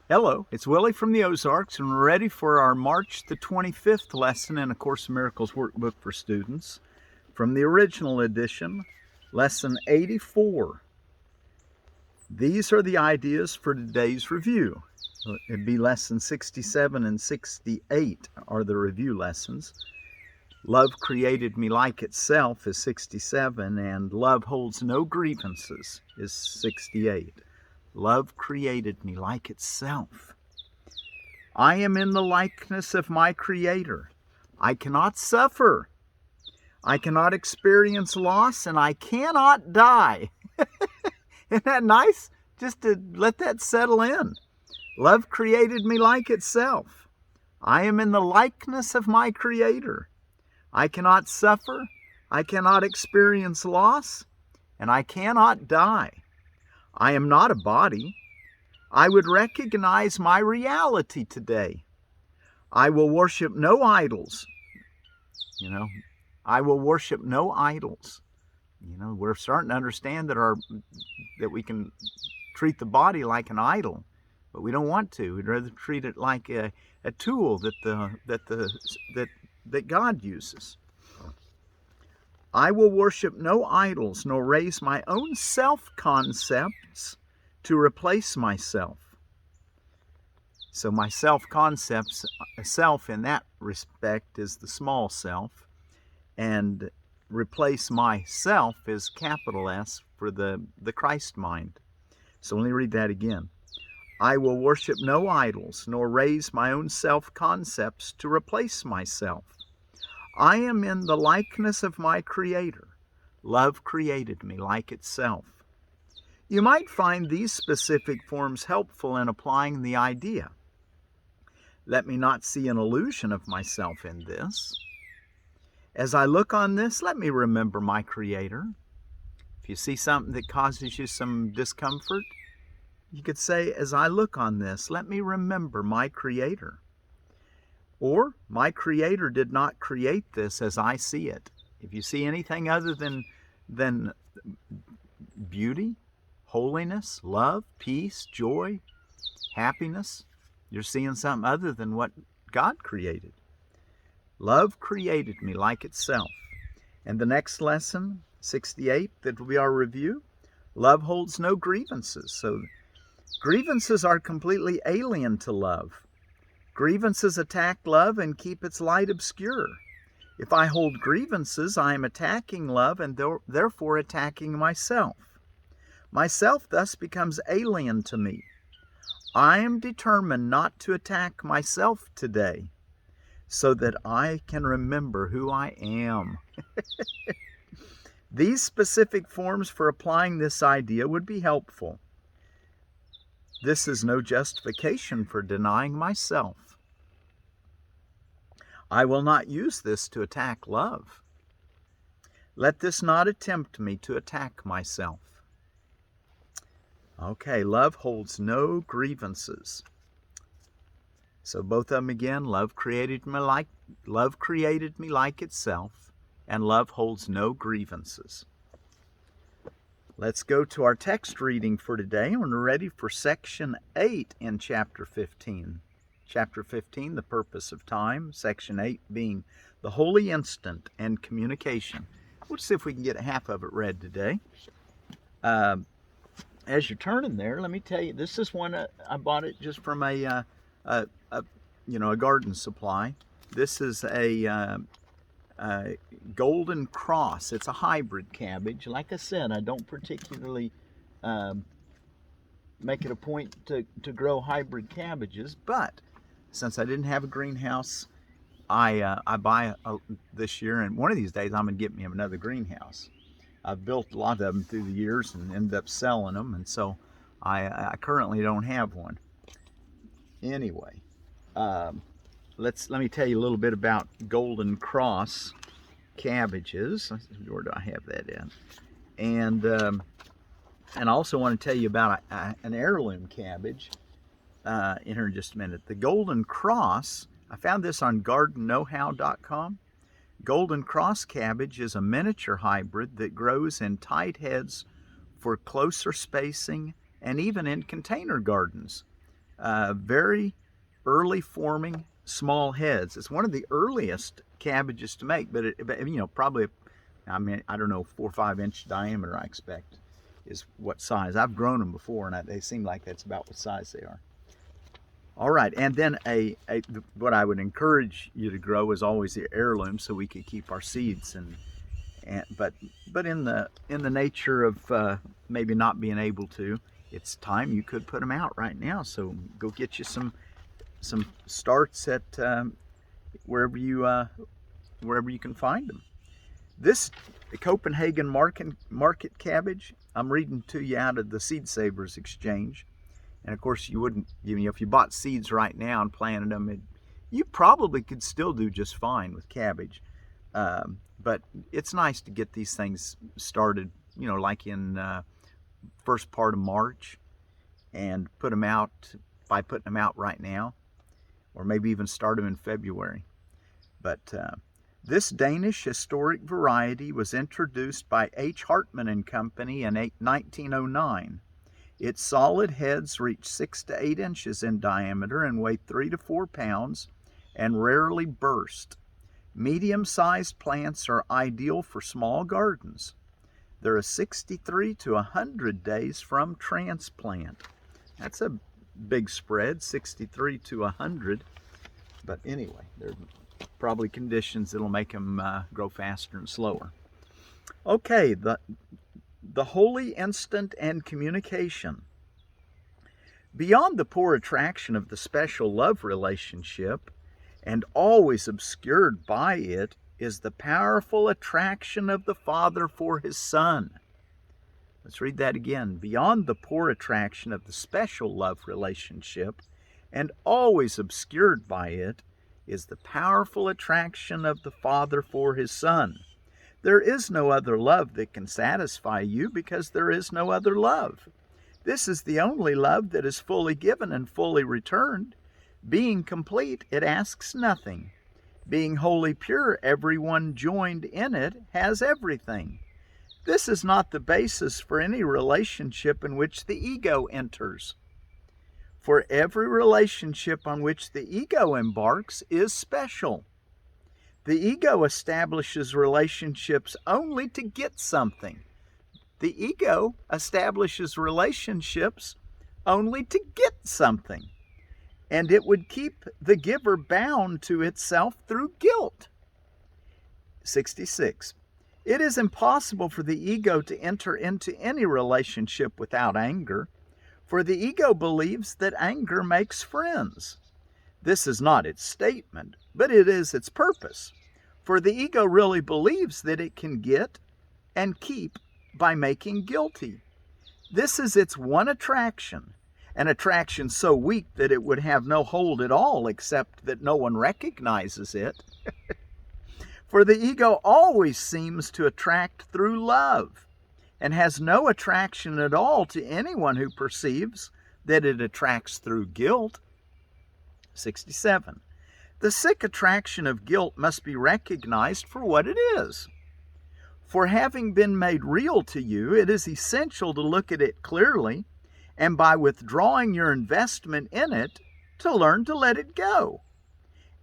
Hello, it's Willie from the Ozarks, and we're ready for our March the 25th lesson in A Course in Miracles workbook for students from the original edition, lesson 84. These are the ideas for today's review. It'd be lesson 67 and 68 are the review lessons. Love created me like itself is 67, and love holds no grievances is 68. Love created me like itself. I am in the likeness of my Creator. I cannot suffer. I cannot experience loss, and I cannot die. Isn't that nice? Just to let that settle in. Love created me like itself. I am in the likeness of my Creator. I cannot suffer. I cannot experience loss, and I cannot die. I am not a body. I would recognize my reality today. I will worship no idols. I will worship no idols. We're starting to understand that we can treat the body like an idol, but we don't want to. We'd rather treat it like a tool that God uses. I will worship no idols, nor raise my own self-concepts to replace myself. So my self-concepts, self in that respect is the small self, and replace myself is capital S for the Christ mind. So let me read that again. I will worship no idols, nor raise my own self-concepts to replace myself. I am in the likeness of my Creator. Love created me like itself. You might find these specific forms helpful in applying the idea. Let me not see an illusion of myself in this. As I look on this, let me remember my Creator. If you see something that causes you some discomfort, you could say, as I look on this, let me remember my Creator. Or, my Creator did not create this as I see it. If you see anything other than beauty, holiness, love, peace, joy, happiness, you're seeing something other than what God created. Love created me like itself. And the next lesson, 68, that will be our review, love holds no grievances. So grievances are completely alien to love. Grievances attack love and keep its light obscure. If I hold grievances, I am attacking love and therefore attacking myself. Myself thus becomes alien to me. I am determined not to attack myself today so that I can remember who I am. These specific forms for applying this idea would be helpful. This is no justification for denying myself. I will not use this to attack love. Let this not tempt me to attack myself. Okay, love holds no grievances. So both of them again, love created me like itself, and love holds no grievances. Let's go to our text reading for today, and we're ready for section 8 in chapter 15. Chapter 15, the purpose of time. Section 8 being the holy instant and communication. We'll see if we can get half of it read today. As you're turning there, let me tell you, this is one I bought it just from a garden supply. This is a Golden Cross. It's a hybrid cabbage. Like I said, I don't particularly make it a point to grow hybrid cabbages, but since I didn't have a greenhouse, I buy this year, and one of these days I'm going to get me another greenhouse. I've built a lot of them through the years and ended up selling them, and so I currently don't have one. Anyway, let me tell you a little bit about Golden Cross cabbages. Where do I have that in? And I also want to tell you about an heirloom cabbage in here in just a minute. The Golden Cross, I found this on gardenknowhow.com. Golden Cross cabbage is a miniature hybrid that grows in tight heads for closer spacing and even in container gardens. very early forming small heads. It's one of the earliest cabbages to make, but probably, I don't know, 4 or 5 inch diameter, I expect, is what size. I've grown them before, and they seem like that's about what size they are. All right, and then what I would encourage you to grow is always the heirloom, so we could keep our seeds. But in the nature of maybe not being able to, it's time you could put them out right now. So go get you some starts at wherever you can find them. This Copenhagen market cabbage, I'm reading to you out of the Seed Savers Exchange. And of course, you wouldn't, if you bought seeds right now and planted them, you probably could still do just fine with cabbage. But it's nice to get these things started, like in first part of March, and put them out by putting them out right now, or maybe even start them in February. But this Danish historic variety was introduced by H. Hartman and Company in 1909. Its solid heads reach 6 to 8 inches in diameter and weigh 3 to 4 pounds and rarely burst. Medium-sized plants are ideal for small gardens. There are 63 to 100 days from transplant. That's a big spread, 63 to 100. But anyway, there are probably conditions that'll make them grow faster and slower. Okay, the holy instant and communication. Beyond the poor attraction of the special love relationship, and always obscured by it, is the powerful attraction of the Father for His Son. Let's read that again. Beyond the poor attraction of the special love relationship, and always obscured by it, is the powerful attraction of the Father for His Son. There is no other love that can satisfy you, because there is no other love. This is the only love that is fully given and fully returned. Being complete, it asks nothing. Being wholly pure, everyone joined in it has everything. This is not the basis for any relationship in which the ego enters. For every relationship on which the ego embarks is special. The ego establishes relationships only to get something. The ego establishes relationships only to get something. And it would keep the giver bound to itself through guilt. 66. It is impossible for the ego to enter into any relationship without anger, for the ego believes that anger makes friends. This is not its statement, but it is its purpose. For the ego really believes that it can get and keep by making guilty. This is its one attraction, an attraction so weak that it would have no hold at all except that no one recognizes it. For the ego always seems to attract through love, and has no attraction at all to anyone who perceives that it attracts through guilt. 67. The sick attraction of guilt must be recognized for what it is. For having been made real to you, it is essential to look at it clearly, and by withdrawing your investment in it, to learn to let it go.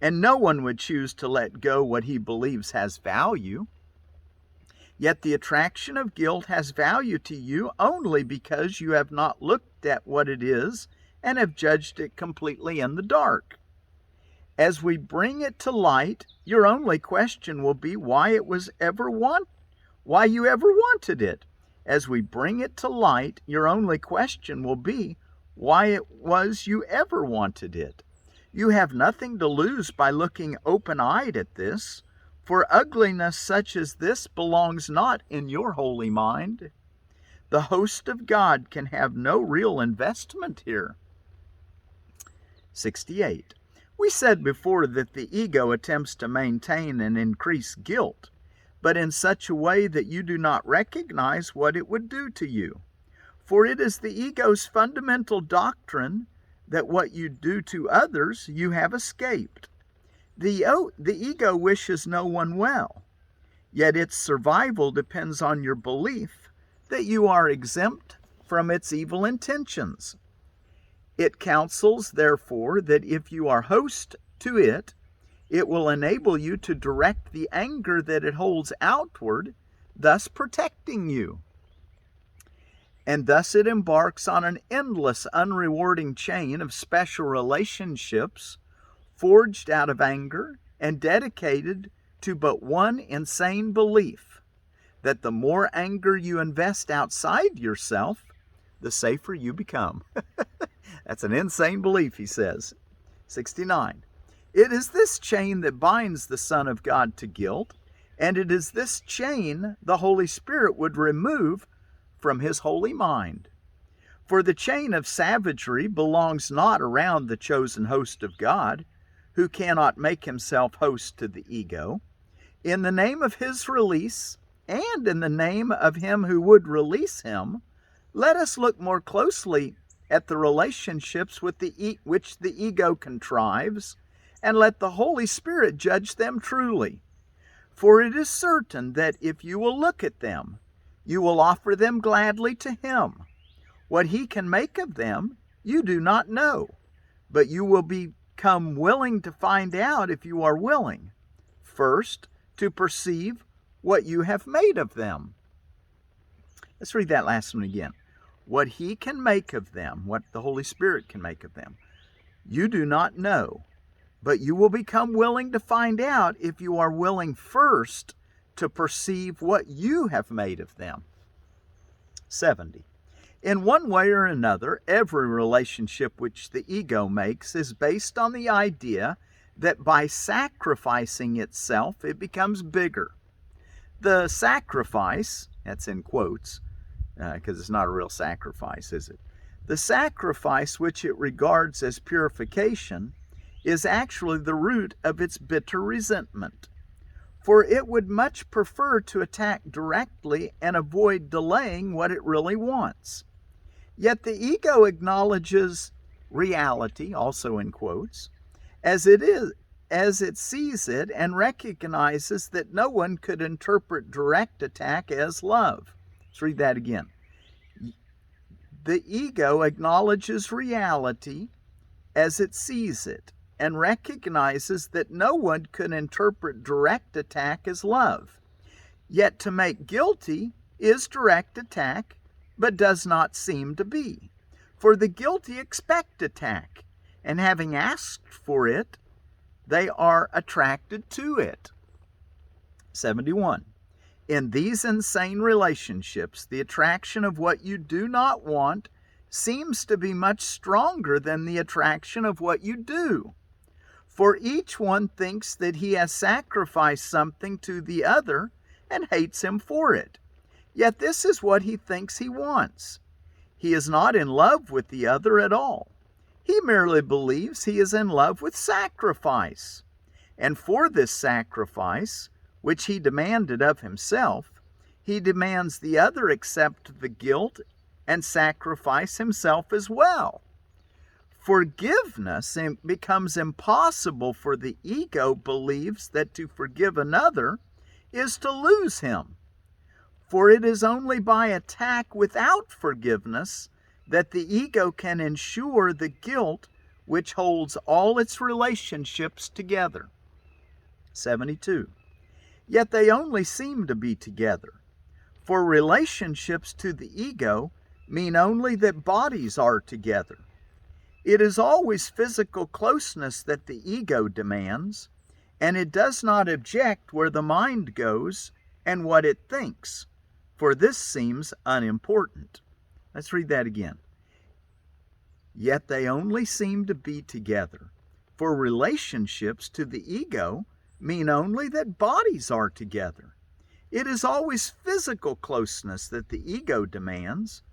And no one would choose to let go what he believes has value. Yet the attraction of guilt has value to you only because you have not looked at what it is and have judged it completely in the dark. As we bring it to light, your only question will be why you ever wanted it. As we bring it to light, your only question will be why it was you ever wanted it. You have nothing to lose by looking open-eyed at this, for ugliness such as this belongs not in your holy mind. The host of God can have no real investment here. 68. We said before that the ego attempts to maintain and increase guilt, but in such a way that you do not recognize what it would do to you. For it is the ego's fundamental doctrine that what you do to others, you have escaped. The ego wishes no one well, yet its survival depends on your belief that you are exempt from its evil intentions. It counsels, therefore, that if you are host to it, it will enable you to direct the anger that it holds outward, thus protecting you. And thus it embarks on an endless, unrewarding chain of special relationships forged out of anger and dedicated to but one insane belief, that the more anger you invest outside yourself, the safer you become. That's an insane belief, he says. 69. It is this chain that binds the Son of God to guilt, and it is this chain the Holy Spirit would remove from his holy mind. For the chain of savagery belongs not around the chosen host of God, who cannot make himself host to the ego. In the name of his release, and in the name of him who would release him, let us look more closely at the relationships which the ego contrives, and let the Holy Spirit judge them truly. For it is certain that if you will look at them, you will offer them gladly to him. What he can make of them, you do not know, but you will become willing to find out if you are willing, first, to perceive what you have made of them. Let's read that last one again. What he can make of them, what the Holy Spirit can make of them, you do not know, but you will become willing to find out if you are willing first to perceive what you have made of them. 70. In one way or another, every relationship which the ego makes is based on the idea that by sacrificing itself, it becomes bigger. The sacrifice, that's in quotes, because it's not a real sacrifice, is it? The sacrifice which it regards as purification is actually the root of its bitter resentment. For it would much prefer to attack directly and avoid delaying what it really wants. Yet the ego acknowledges reality, also in quotes, as it is, as it sees it, and recognizes that no one could interpret direct attack as love. Let's read that again. The ego acknowledges reality as it sees it, and recognizes that no one could interpret direct attack as love. Yet to make guilty is direct attack, but does not seem to be. For the guilty expect attack, and having asked for it, they are attracted to it. 71. In these insane relationships, the attraction of what you do not want seems to be much stronger than the attraction of what you do. For each one thinks that he has sacrificed something to the other and hates him for it. Yet this is what he thinks he wants. He is not in love with the other at all. He merely believes he is in love with sacrifice. And for this sacrifice, which he demanded of himself, he demands the other accept the guilt and sacrifice himself as well. Forgiveness becomes impossible, for the ego believes that to forgive another is to lose him. For it is only by attack without forgiveness that the ego can ensure the guilt which holds all its relationships together. 72. Yet they only seem to be together. For relationships to the ego mean only that bodies are together. It is always physical closeness that the ego demands, and it does not object where the mind goes and what it thinks, for this seems unimportant. Let's read that again. Yet they only seem to be together, for relationships to the ego mean only that bodies are together. It is always physical closeness that the ego demands,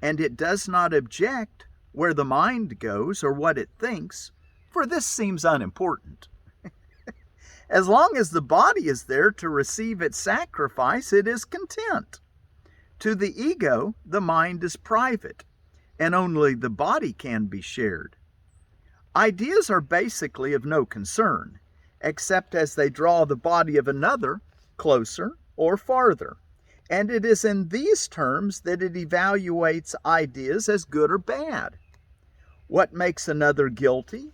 and it does not object where the mind goes or what it thinks, for this seems unimportant. As long as the body is there to receive its sacrifice, it is content. To the ego, the mind is private, and only the body can be shared. Ideas are basically of no concern, except as they draw the body of another closer or farther. And it is in these terms that it evaluates ideas as good or bad. What makes another guilty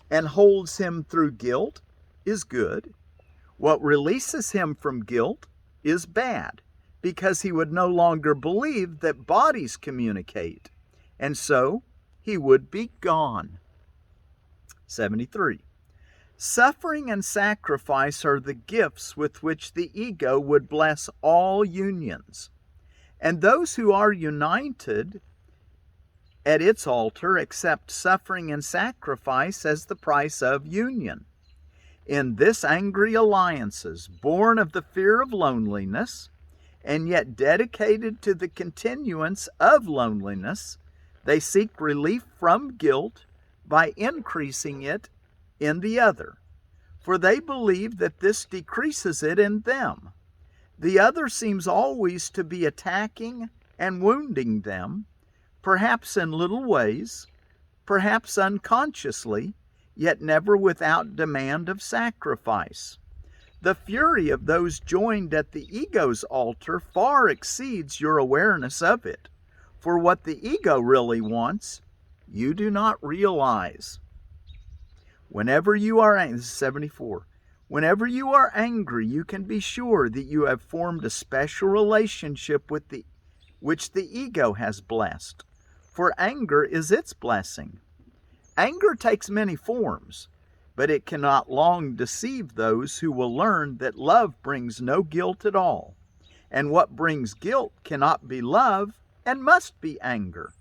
and holds him through guilt is good. What releases him from guilt is bad, because he would no longer believe that bodies communicate, and so he would be gone. 73. Suffering and sacrifice are the gifts with which the ego would bless all unions, and those who are united at its altar accept suffering and sacrifice as the price of union. In this angry alliances, born of the fear of loneliness, and yet dedicated to the continuance of loneliness, they seek relief from guilt by increasing it in the other, for they believe that this decreases it in them. The other seems always to be attacking and wounding them, perhaps in little ways, perhaps unconsciously, yet never without demand of sacrifice. The fury of those joined at the ego's altar far exceeds your awareness of it, for what the ego really wants, you do not realize. Whenever you are angry, this is 74. Whenever you are angry, you can be sure that you have formed a special relationship with which the ego has blessed, for anger is its blessing. Anger takes many forms, but it cannot long deceive those who will learn that love brings no guilt at all, and what brings guilt cannot be love and must be anger.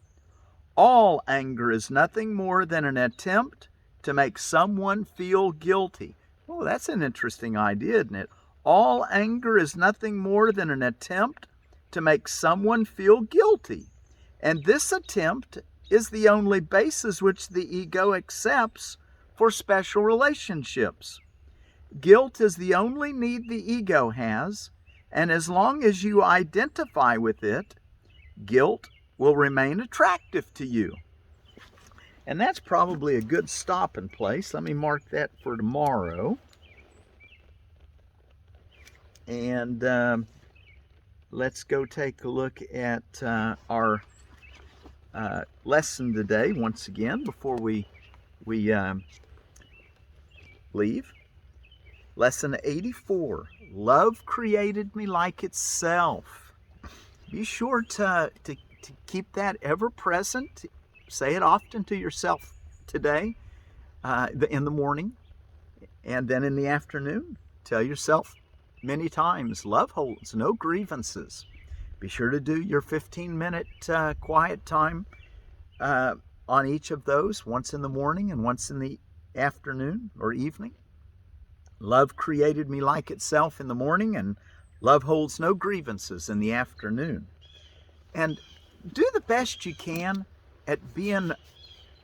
All anger is nothing more than an attempt to make someone feel guilty. Oh, that's an interesting idea, isn't it? All anger is nothing more than an attempt to make someone feel guilty, and this attempt is the only basis which the ego accepts for special relationships. Guilt is the only need the ego has, and as long as you identify with it, guilt will remain attractive to you. And that's probably a good stopping place. Let me mark that for tomorrow. And let's go take a look at our lesson today once again before we leave. Lesson 84. Love created me like itself. Be sure to keep that ever present. Say it often to yourself today, in the morning, and then in the afternoon. Tell yourself many times, love holds no grievances. Be sure to do your 15-minute quiet time on each of those, once in the morning and once in the afternoon or evening. Love created me like itself in the morning, and love holds no grievances in the afternoon. And do the best you can at being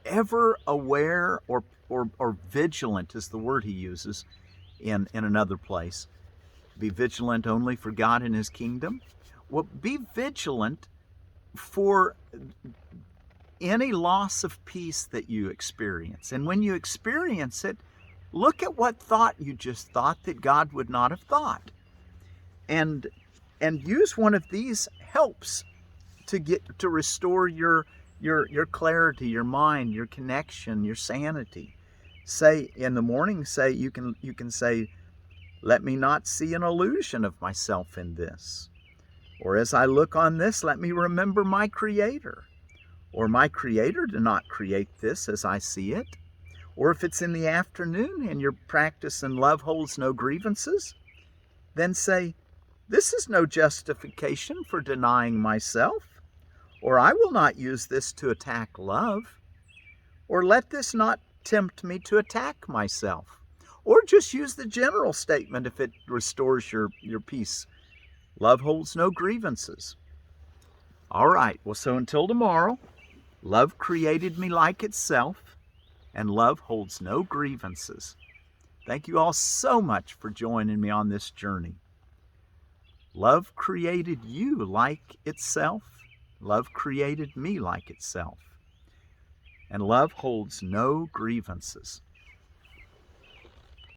ever aware or vigilant is the word he uses in another place. Be vigilant only for God and his kingdom. Well, be vigilant for any loss of peace that you experience. And when you experience it, look at what thought you just thought that God would not have thought. And use one of these helps to restore your clarity, your mind, your connection, your sanity. Say in the morning, you can say, let me not see an illusion of myself in this. Or as I look on this, let me remember my Creator. Or my Creator did not create this as I see it. Or if it's in the afternoon and your practice in love holds no grievances, then say, this is no justification for denying myself. Or I will not use this to attack love. Or let this not tempt me to attack myself. Or just use the general statement if it restores your peace. Love holds no grievances. All right, well, so until tomorrow, love created me like itself, and love holds no grievances. Thank you all so much for joining me on this journey. Love created you like itself. Love created me like itself. And love holds no grievances.